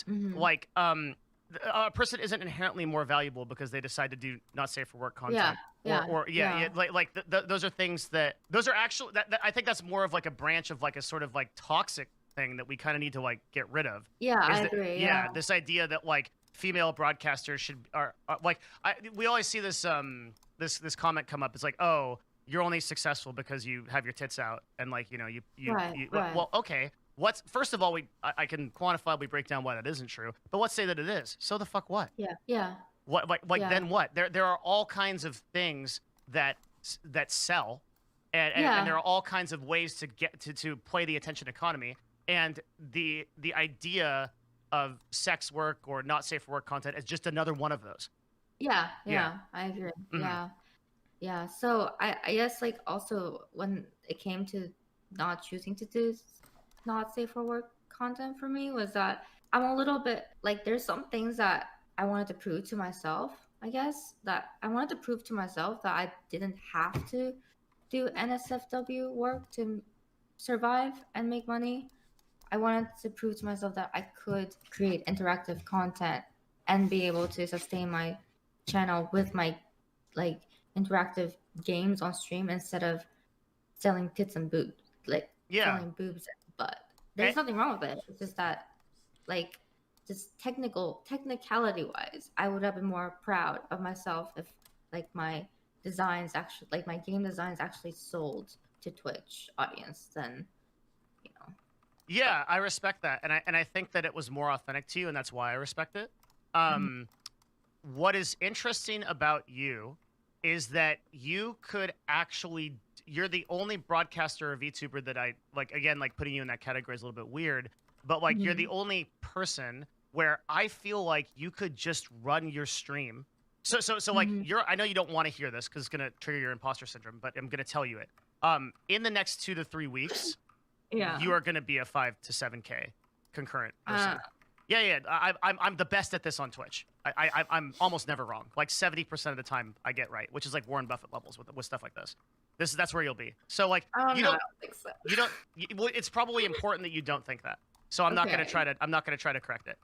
just like a person isn't inherently more valuable because they decide to do not safe for work content. Those are things that those are actually that I think that's more of like a branch of like a sort of like toxic thing that we kind of need to like get rid of. Yeah, I agree. Yeah, this idea that like female broadcasters should are like we always see this this comment come up. It's like, oh, you're only successful because you have your tits out, and like you right. well, okay. What's first of all, I can quantifiably break down why that isn't true, but let's say that it is. So the fuck what? Yeah. What then what? There are all kinds of things that sell, and there are all kinds of ways to get to play the attention economy, and the idea of sex work or not safe for work content is just another one of those. Yeah, I agree. Yeah. So I guess like also when it came to not choosing to do not safe for work content for me was that I'm a little bit like there's some things that I wanted to prove to myself, I guess, that I wanted to prove to myself that I didn't have to do NSFW work to survive and make money. I wanted to prove to myself that I could create interactive content and be able to sustain my channel with my like interactive games on stream instead of selling tits and boobs, like selling boobs and butt. There's nothing wrong with it. It's just that, like, just technicality wise, I would have been more proud of myself if like my designs actually, like my game designs actually sold to Twitch audience than, you know. Yeah, I respect that, and I think that it was more authentic to you, and that's why I respect it. What is interesting about you is that you could actually, you're the only broadcaster or VTuber that I like. Again, like putting you in that category is a little bit weird, but like you're the only person where I feel like you could just run your stream. So like I know you don't want to hear this because it's gonna trigger your imposter syndrome, but I'm gonna tell you it. In the next 2 to 3 weeks, you are gonna be a 5 to 7K concurrent person. I'm the best at this on Twitch. I'm almost never wrong. Like 70% of the time I get right, which is like Warren Buffett levels with stuff like this. That's where you'll be. So like you don't think so. Well, it's probably important that you don't think that. So I'm not gonna try to correct it.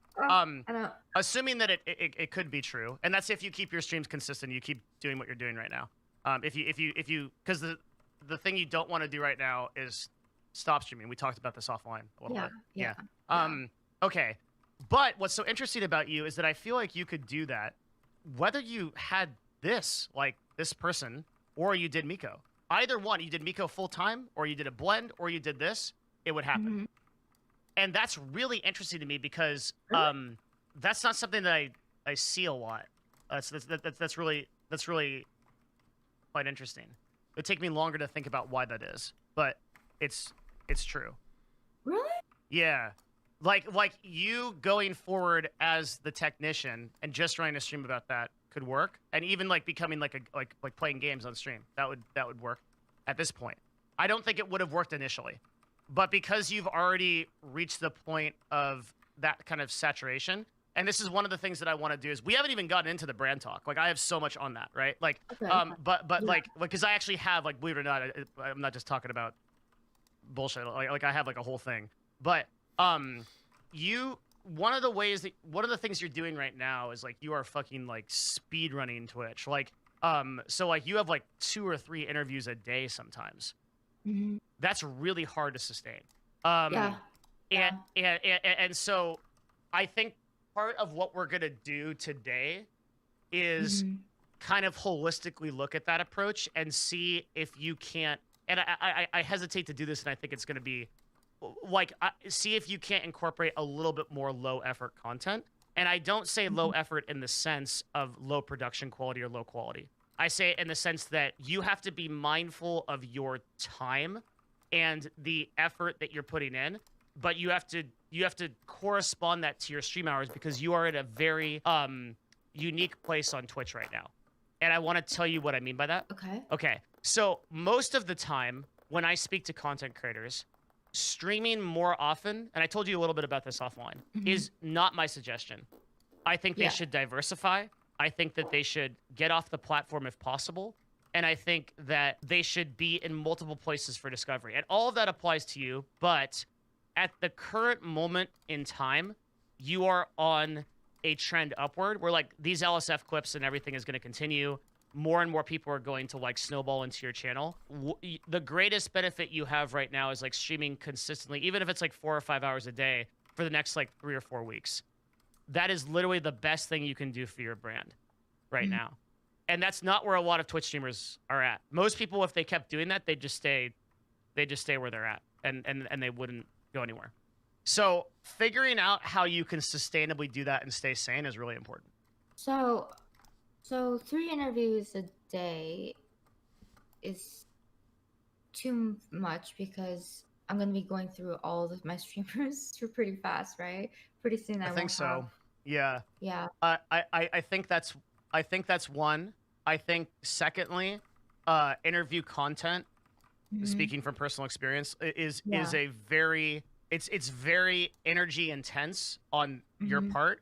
Assuming that it could be true, and that's if you keep your streams consistent, you keep doing what you're doing right now. If you because the thing you don't want to do right now is stop streaming. We talked about this offline a little bit. Yeah. Okay. But what's so interesting about you is that I feel like you could do that whether you had this, like this person, or you did Miko. Either one, you did Miko full time, or you did a blend, or you did this, it would happen. And that's really interesting to me because that's not something that I see a lot. That's really quite interesting. It'd take me longer to think about why that is, but it's true. Really? Yeah. Like you going forward as the technician and just running a stream about that could work, and even like becoming like playing games on stream that would work at this point. I don't think it would have worked initially, but because you've already reached the point of that kind of saturation, and this is one of the things that I want to do is we haven't even gotten into the brand talk. Like I have so much on that, right? Like but like because I actually have like believe it or not, I'm not just talking about bullshit. Like I have like a whole thing, but. One of the things you're doing right now is like you are fucking like speed running Twitch. Like, so like you have like 2 or 3 interviews a day sometimes. That's really hard to sustain. And so I think part of what we're gonna do today is kind of holistically look at that approach and see if you can't. And I hesitate to do this, and I think it's gonna be. Like, see if you can't incorporate a little bit more low effort content. And I don't say low effort in the sense of low production quality or low quality. I say it in the sense that you have to be mindful of your time and the effort that you're putting in, but you have to correspond that to your stream hours because you are at a very unique place on Twitch right now. And I want to tell you what I mean by that. Okay. So most of the time when I speak to content creators, streaming more often, and I told you a little bit about this offline, is not my suggestion. I think they should diversify. I think that they should get off the platform if possible. And I think that they should be in multiple places for discovery. And all of that applies to you, but at the current moment in time, you are on a trend upward where like these LSF clips and everything is going to continue. More and more people are going to like snowball into your channel. The greatest benefit you have right now is like streaming consistently, even if it's like 4 or 5 hours a day for the next like 3 or 4 weeks. That is literally the best thing you can do for your brand right now. And that's not where a lot of Twitch streamers are at. Most people, if they kept doing that, they'd just stay where they're at and they wouldn't go anywhere. So figuring out how you can sustainably do that and stay sane is really important. So 3 interviews a day is too much because I'm going to be going through all of my streamers pretty fast, right? Pretty soon I think so. Have... Yeah. Yeah. I think that's one. I think secondly, interview content, speaking from personal experience, is a very it's very energy intense on your part,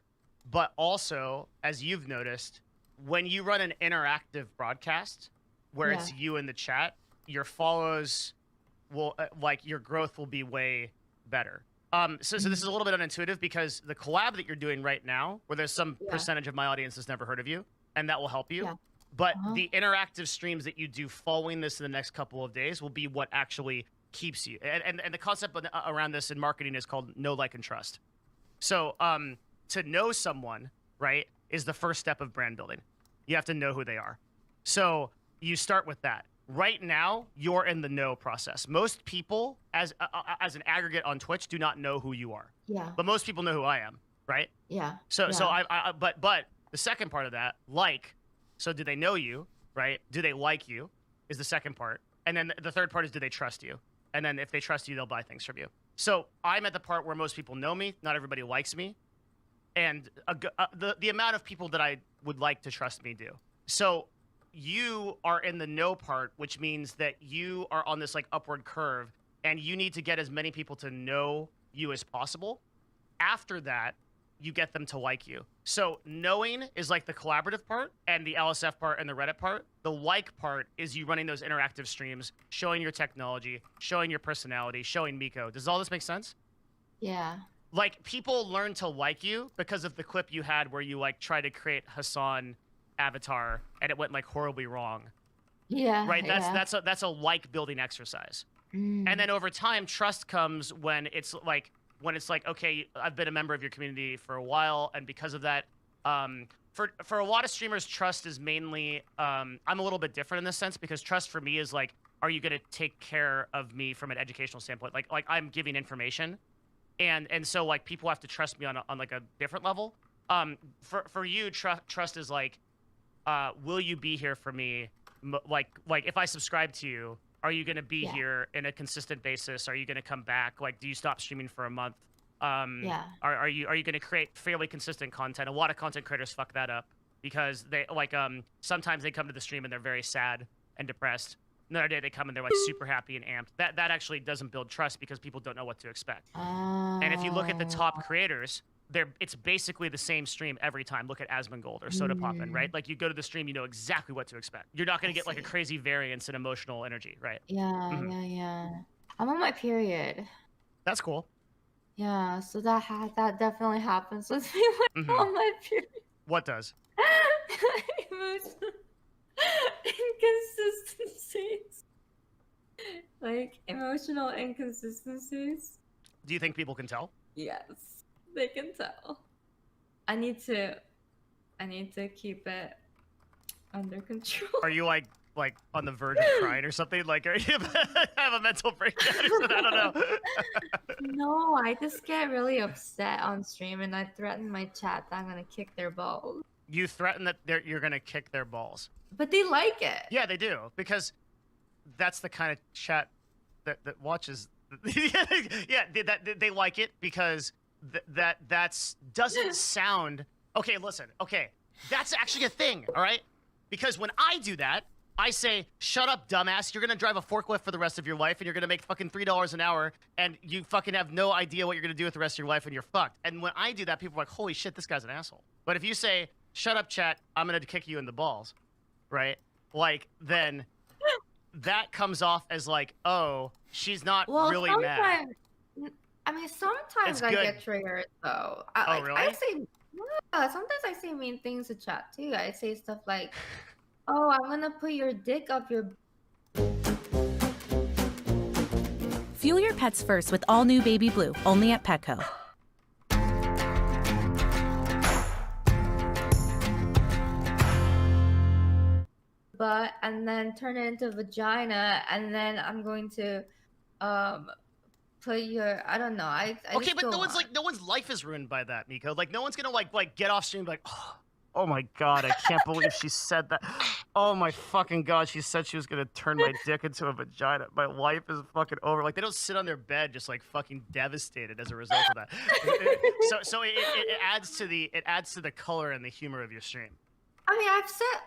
but also, as you've noticed, when you run an interactive broadcast where it's you in the chat, your follows will like your growth will be way better. So this is a little bit unintuitive because the collab that you're doing right now, where there's some percentage of my audience has never heard of you, and that will help you. But the interactive streams that you do following this in the next couple of days will be what actually keeps you. And the concept around this in marketing is called know, like, and trust. So to know someone, right, is the first step of brand building. You have to know who they are. So you start with that. Right now, you're in the know process. Most people, as an aggregate on Twitch, do not know who you are. Yeah. But most people know who I am, right? Yeah. So but the second part of that, so do they know you, right? Do they like you is the second part. And then the third part is, do they trust you? And then if they trust you, they'll buy things from you. So I'm at the part where most people know me. Not everybody likes me. And the amount of people that I would like to trust me do. So you are in the know part, which means that you are on this like upward curve and you need to get as many people to know you as possible. After that, you get them to like you. So knowing is like the collaborative part and the LSF part and the Reddit part. The like part is you running those interactive streams, showing your technology, showing your personality, showing Miko. Does all this make sense? Yeah. Like, people learn to like you because of the clip you had where you like tried to create Hassan avatar and it went like horribly wrong. Yeah. Right? That's a like building exercise. And then over time, trust comes when it's like okay, I've been a member of your community for a while, and because of that, for a lot of streamers, trust is mainly I'm a little bit different in this sense, because trust for me is like, are you going to take care of me from an educational standpoint? Like I'm giving information, and so like people have to trust me on like a different level. For you, trust is like, will you be here for me? Like if I subscribe to you, are you going to be here in a consistent basis? Are you going to come back? Like, do you stop streaming for a month? Are you going to create fairly consistent content? A lot of content creators fuck that up because they like sometimes they come to the stream and they're very sad and depressed. Another day they come and they're like super happy and amped. That actually doesn't build trust because people don't know what to expect. And if you look at the top creators, it's basically the same stream every time. Look at Asmongold or Soda Poppin', right? Like, you go to the stream, you know exactly what to expect. You're not going to get like a crazy variance in emotional energy, right? Yeah, yeah. I'm on my period. That's cool. Yeah, so that definitely happens with me when I'm on my period. What does? Emotional inconsistencies. Like, emotional inconsistencies. Do you think people can tell? Yes. They can tell. I need to keep it under control. Are you like on the verge of crying or something? Like, are you have a mental breakdown or something? I don't know. No, I just get really upset on stream and I threaten my chat that I'm gonna kick their balls. You threaten that you're gonna kick their balls. But they like it. Yeah, they do, because that's the kind of chat that watches. Yeah, they like it because that's doesn't sound okay. Listen, okay, that's actually a thing, all right? Because when I do that, I say, "Shut up, dumbass! You're gonna drive a forklift for the rest of your life, and you're gonna make fucking $3 an hour, and you fucking have no idea what you're gonna do with the rest of your life, and you're fucked." And when I do that, people are like, "Holy shit, this guy's an asshole." But if you say, "Shut up, chat! I'm gonna kick you in the balls," right? Like, then that comes off as like, "Oh, she's not really mad." I mean, sometimes I get triggered though. Oh, really? I say, yeah, sometimes I say mean things to chat too. I say stuff like, "Oh, I'm gonna put your dick up your." Fuel your pets first with all new Baby Blue, only at Petco. Butt, and then turn it into vagina, and then I'm going to put your, I don't know. I okay, just but go no one's life is ruined by that, Miko. Like no one's gonna like get off stream like, oh my god, I can't believe she said that. Oh my fucking god, she said she was gonna turn my dick into a vagina. My life is fucking over. Like they don't sit on their bed just like fucking devastated as a result of that. So it adds to the color and the humor of your stream. I mean,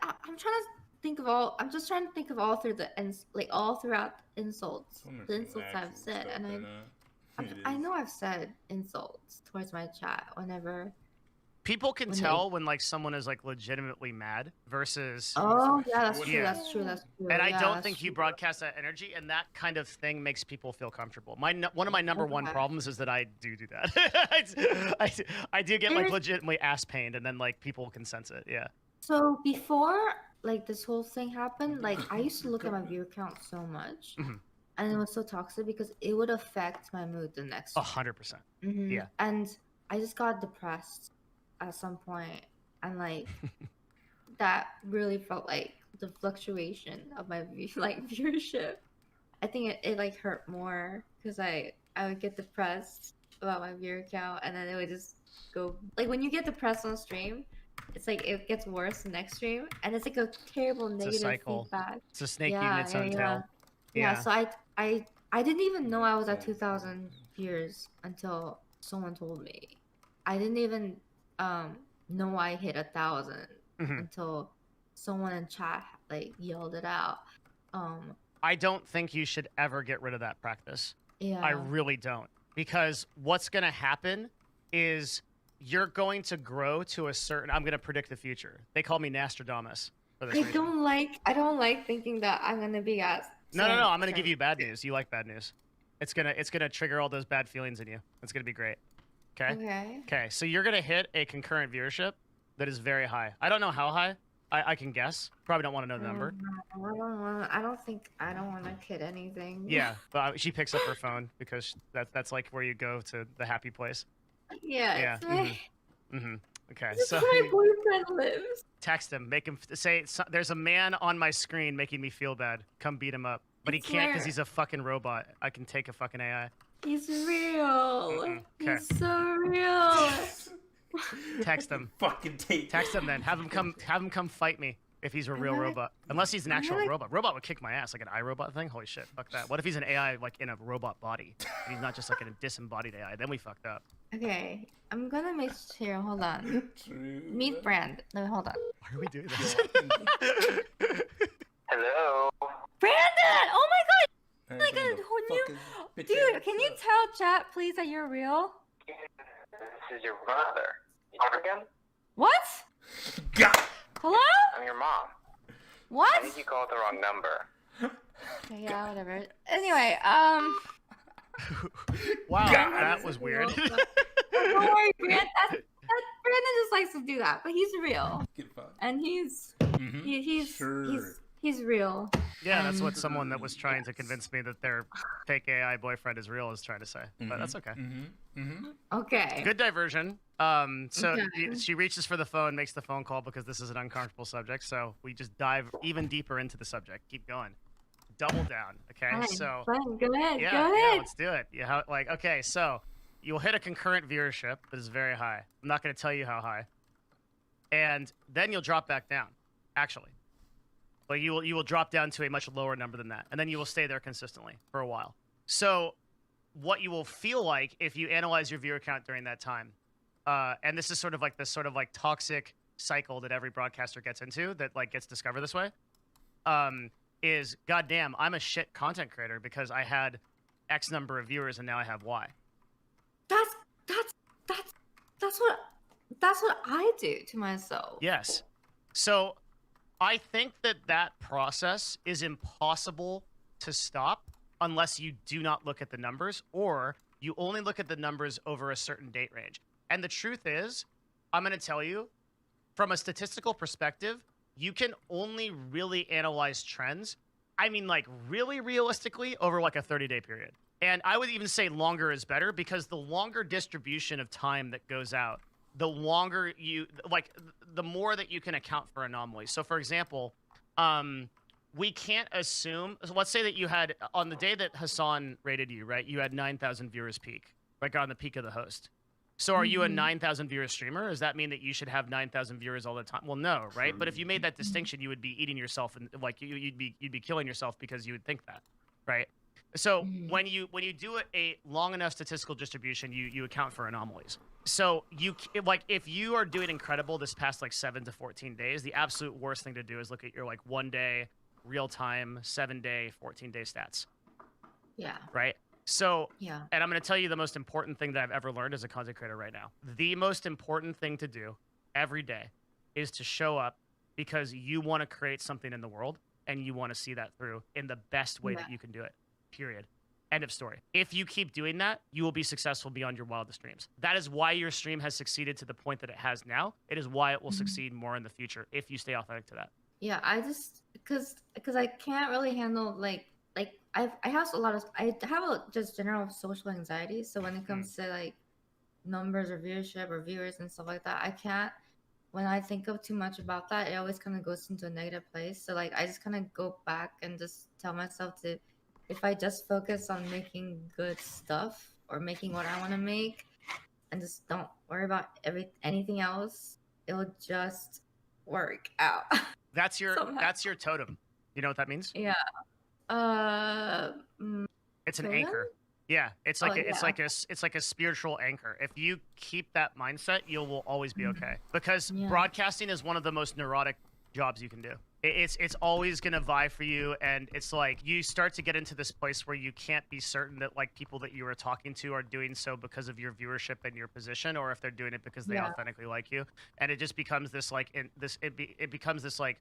I'm trying to think of all. I'm just trying to think of all through all throughout insults. The insults I've said, and I know I've said insults towards my chat whenever. People can tell when like someone is like legitimately mad versus. Oh yeah, that's true. That's true. That's true. And I don't think you broadcast that energy, and that kind of thing makes people feel comfortable. One of my number one problems is that I do that. I do get like legitimately ass pained, and then like people can sense it. Yeah. So before like this whole thing happened, like I used to look at my viewer count so much, and it was so toxic because it would affect my mood the next. 100%. Yeah. And I just got depressed at some point, and like that really felt like the fluctuation of my viewership. I think it like hurt more because I would get depressed about my viewer count, and then it would just go like when you get depressed on stream. It's like it gets worse the next stream, and it's like a terrible negative feedback. It's a snake eating its own tail. Yeah. So I didn't even know I was at 2,000 viewers until someone told me. I didn't even know I hit 1,000 until someone in chat like yelled it out. I don't think you should ever get rid of that practice. Yeah. I really don't, because what's gonna happen is you're going to grow to a certain. I'm gonna predict the future. They call me Nostradamus for this reason. I don't like thinking that I'm gonna be at. No. I'm gonna give you bad news. You like bad news. It's gonna trigger all those bad feelings in you. It's gonna be great. Okay. Okay. So you're gonna hit a concurrent viewership that is very high. I don't know how high. I can guess. Probably don't want to know the number. I don't want to hit anything. Yeah, but she picks up her phone because that's like where you go to the happy place. Yeah. Okay. This is where my boyfriend lives. Text him. Make him say, "There's a man on my screen making me feel bad. Come beat him up." But he can't because he's a fucking robot. I can take a fucking AI. He's real. He's so real. Text him. Fucking take. Text him then. Have him come fight me if he's a real robot. Unless he's an actual robot. Robot would kick my ass, like an iRobot thing. Holy shit, fuck that. What if he's an AI like in a robot body? And he's not just like a disembodied AI. Then we fucked up. Okay, I'm gonna make sure. Hold on. Meet Brand. No, hold on. Why are we doing this? Hello. Brandon! Oh my god! Like dude, can you tell chat please that you're real? This is your brother. You again? What? God. Hello? I'm your mom. What? I think you called the wrong number. Okay, yeah, whatever. Anyway, wow, that was weird. Don't worry, Brandon. Brandon just likes to do that, but he's real, and he's real. Yeah, that's what someone that was trying to convince me that their fake AI boyfriend is real is trying to say. But that's okay. Okay. Good diversion. She reaches for the phone, makes the phone call because this is an uncomfortable subject. So we just dive even deeper into the subject. Keep going. Double down. Okay. Fine. Go ahead. Yeah, Go ahead. Let's do it. Yeah. Okay. So you'll hit a concurrent viewership that is very high. I'm not going to tell you how high. And then you'll drop back down. Actually. But you will drop down to a much lower number than that, and then you will stay there consistently for a while. So, what you will feel like if you analyze your viewer count during that time, and this is sort of like toxic cycle that every broadcaster gets into that like gets discovered this way, is goddamn, I'm a shit content creator because I had X number of viewers and now I have Y. That's what I do to myself. Yes. So. I think that process is impossible to stop unless you do not look at the numbers or You only look at the numbers over a certain date range. And the truth is, I'm going to tell you, from a statistical perspective, you can only really analyze trends. I mean, like, really realistically over like a 30-day period. And I would even say longer is better, because the longer distribution of time that goes out, the longer you, like, the more that you can account for anomalies. So, for example, we can't assume, so let's say that you had, on the day that Hassan rated you, right, you had 9,000 viewers peak, like on the peak of the host. So are you a 9,000 viewer streamer? Does that mean that you should have 9,000 viewers all the time? Well, no, right? But if you made that distinction, you would be eating yourself, and like you'd be killing yourself, because you would think that, right? So when you do a long enough statistical distribution, you account for anomalies. So like, if you are doing incredible this past like 7 to 14 days, the absolute worst thing to do is look at your like 1 day, real time, 7 day, 14-day stats. Yeah. Right. So, yeah. And I'm going to tell you the most important thing that I've ever learned as a content creator right now. The most important thing to do every day is to show up, because you want to create something in the world, and you want to see that through in the best way that you can do it. Period. End of story. If you keep doing that, you will be successful beyond your wildest dreams. That is why your stream has succeeded to the point that it has now. It is why it will succeed more in the future if you stay authentic to that. Yeah, I just because I can't really handle like I have just general social anxiety. So when it comes to like numbers or viewership or viewers and stuff like that, I can't. When I think of too much about that, it always kind of goes into a negative place. So like I just kind of go back and just tell myself to, if I just focus on making good stuff or making what I want to make, and just don't worry about anything else, it will just work out. That's your totem. You know what that means? Yeah. It's an totem? anchor. Yeah, it's like it's like a spiritual anchor. If you keep that mindset, you will always be okay. Because broadcasting is one of the most neurotic jobs you can do. It's always gonna vie for you, and it's like you start to get into this place where you can't be certain that like people that you are talking to are doing so because of your viewership and your position, or if they're doing it because they authentically like you. And it just becomes this like it becomes this like,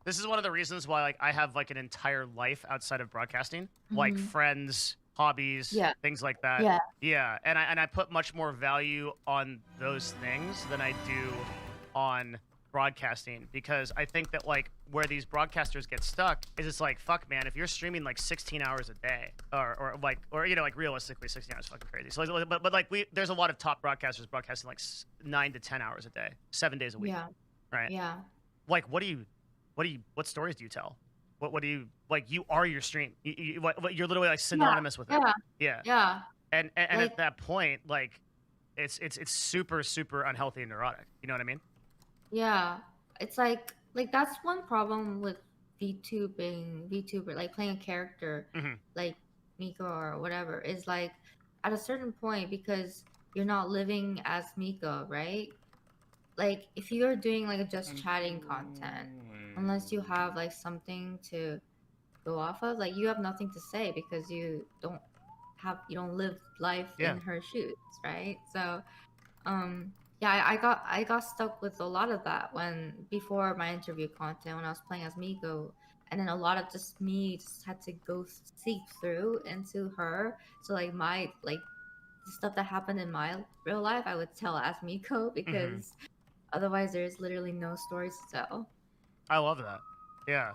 this is one of the reasons why like I have like an entire life outside of broadcasting, like friends, hobbies, things like that. Yeah. And I put much more value on those things than I do on broadcasting, because I think that like where these broadcasters get stuck is it's like, fuck man, if you're streaming like 16 hours a day or you know, like realistically 16 hours is fucking crazy. So but like there's a lot of top broadcasters broadcasting like 9 to 10 hours a day, 7 days a week. Yeah. Right. Yeah. Like what stories do you tell? What do you like? You are your stream. You're literally like synonymous with it. Yeah. And like, at that point, like it's super super unhealthy and neurotic. You know what I mean? Yeah. It's like that's one problem with VTuber, like playing a character like Miko or whatever, is like at a certain point, because you're not living as Miko, right? Like if you're doing like a just chatting content, unless you have like something to go off of, like you have nothing to say, because you don't live life in her shoes, right? So I got stuck with a lot of that before my interview content, when I was playing as Miko, and then a lot of just me just had to go seek through into her. So like the stuff that happened in my real life, I would tell as Miko, because otherwise there's literally no stories to tell. I love that. Yeah.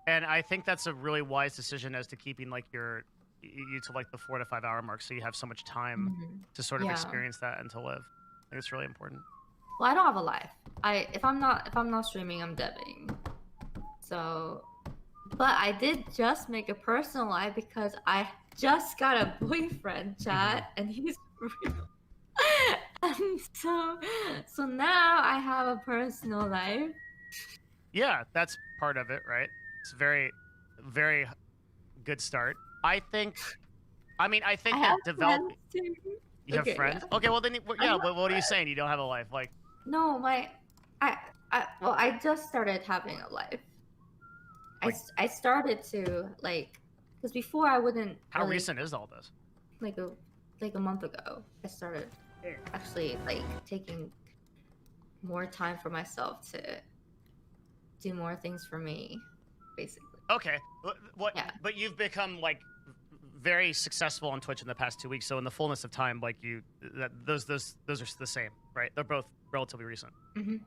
And I think that's a really wise decision as to keeping like you to like the 4 to 5 hour mark, so you have so much time to sort of experience that and to live. I think it's really important. Well, I don't have a life. If I'm not streaming, I'm debbing. So, but I did just make a personal life, because I just got a boyfriend, chat, and he's real. And so now I have a personal life. Yeah, that's part of it, right? It's a very, very good start. I think that developing. You have friends? Yeah. Okay, well then, what are you saying? You don't have a life, like? No, I just started having a life. Like, I started to like, because before I wouldn't. How recent is all this? Like a month ago, I started actually like taking more time for myself to do more things for me, basically. Okay, what? Yeah. But you've become like very successful on Twitch in the past 2 weeks. So in the fullness of time, like those are the same, right? They're both relatively recent.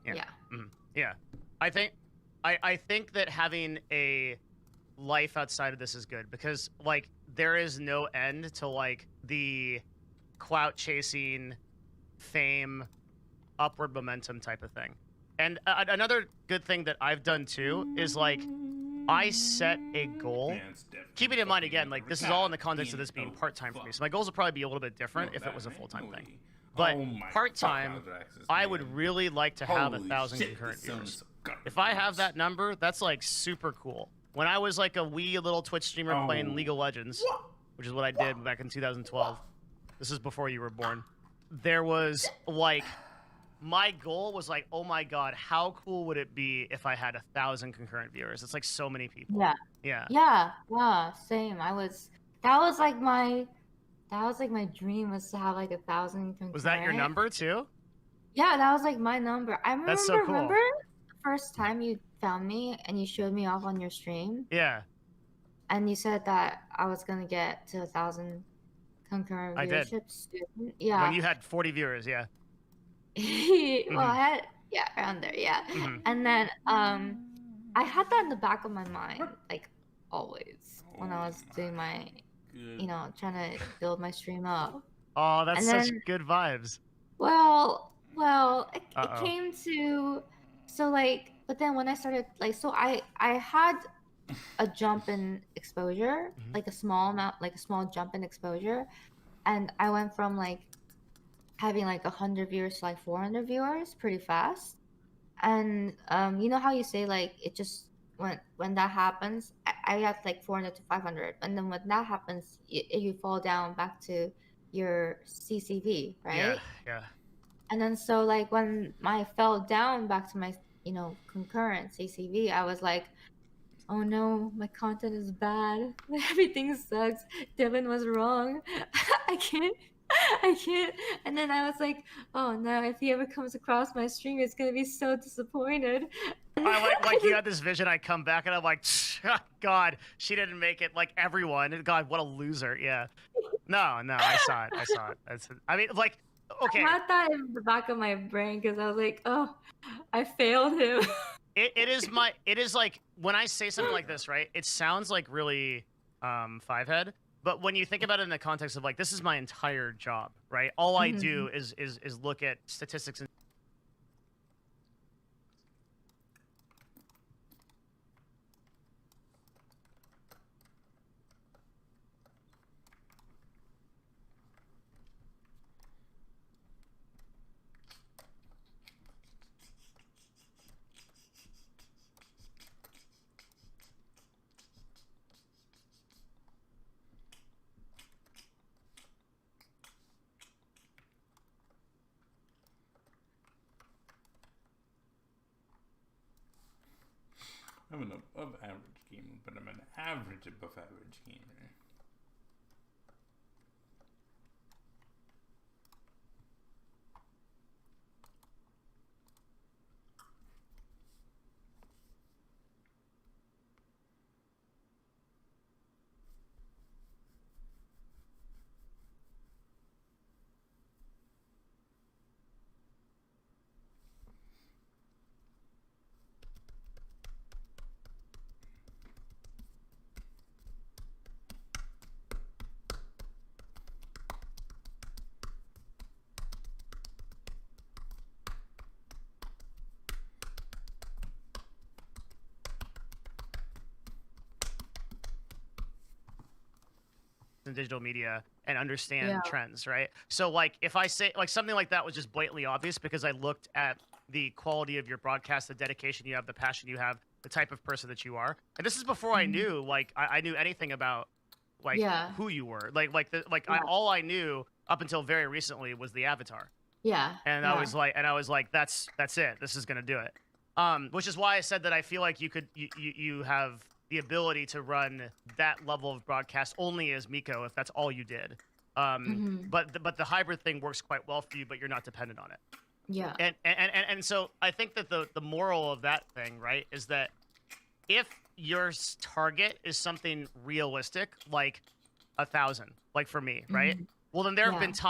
Yeah. Yeah. I think that having a life outside of this is good because like there is no end to like the clout chasing, fame, upward momentum type of thing. And another good thing that I've done too is like I set a goal. Keeping in mind again, like this is all in the context of this being part-time for me. So my goals would probably be a little bit different if it was a full-time thing. But part-time, I would really like to have 1,000 concurrent viewers. If I have that number, that's like super cool. When I was like a wee little Twitch streamer playing League of Legends, which is what I did back in 2012. This is before you were born. There was like, my goal was like, oh my god, how cool would it be if I had 1,000 concurrent viewers? It's like so many people. Yeah. Same. That was like my dream was to have like 1,000 concurrent. Was that your number too? Yeah, that was like my number. I remember. That's so cool. Remember the first time you found me and you showed me off on your stream? Yeah. And you said that I was gonna get to 1,000 concurrent viewership soon. Yeah. When you had 40 viewers, yeah. Well, I had around there, yeah. And then I had that in the back of my mind, like always when I was doing my, trying to build my stream up. Oh, that's such good vibes. Well, it came to, so like, but then when I started, like, so I had a jump in exposure, like a small amount, like a small jump in exposure, and I went from like having like 100 viewers to like 400 viewers pretty fast. And you know how you say like it just when that happens, I got like 400 to 500, and then when that happens, you fall down back to your CCV, right? Yeah. And then so like when I fell down back to my concurrent CCV, I was like, oh no, my content is bad. Everything sucks. Devin was wrong. I can't. And then I was like, oh no, if he ever comes across my stream, it's gonna be so disappointed. I like you had this vision. I come back and I'm like, God, she didn't make it. Like everyone, God, what a loser. Yeah. No, I saw it. I mean, like, okay. I had that in the back of my brain because I was like, oh, I failed him. It is like when I say something like this, right? It sounds like really five-head. But when you think about it in the context of like, this is my entire job, right? All I do is look at statistics and I'm an above average gamer, but I'm an average above average gamer. in digital media and understand trends, right? So like if I say like something like that was just blatantly obvious because I looked at the quality of your broadcast, the dedication you have, the passion you have, the type of person that you are. And this is before I knew like I knew anything about like who you were. All I knew up until very recently was the avatar. Yeah. And I was like that's it. This is going to do it. Which is why I said that I feel like you have the ability to run that level of broadcast only as Miko if that's all you did. But the hybrid thing works quite well for you, but you're not dependent on it. Yeah. And so I think that the moral of that thing, right, is that if your target is something realistic, like 1,000, like for me, right? Mhm. Well, then there have Yeah. been times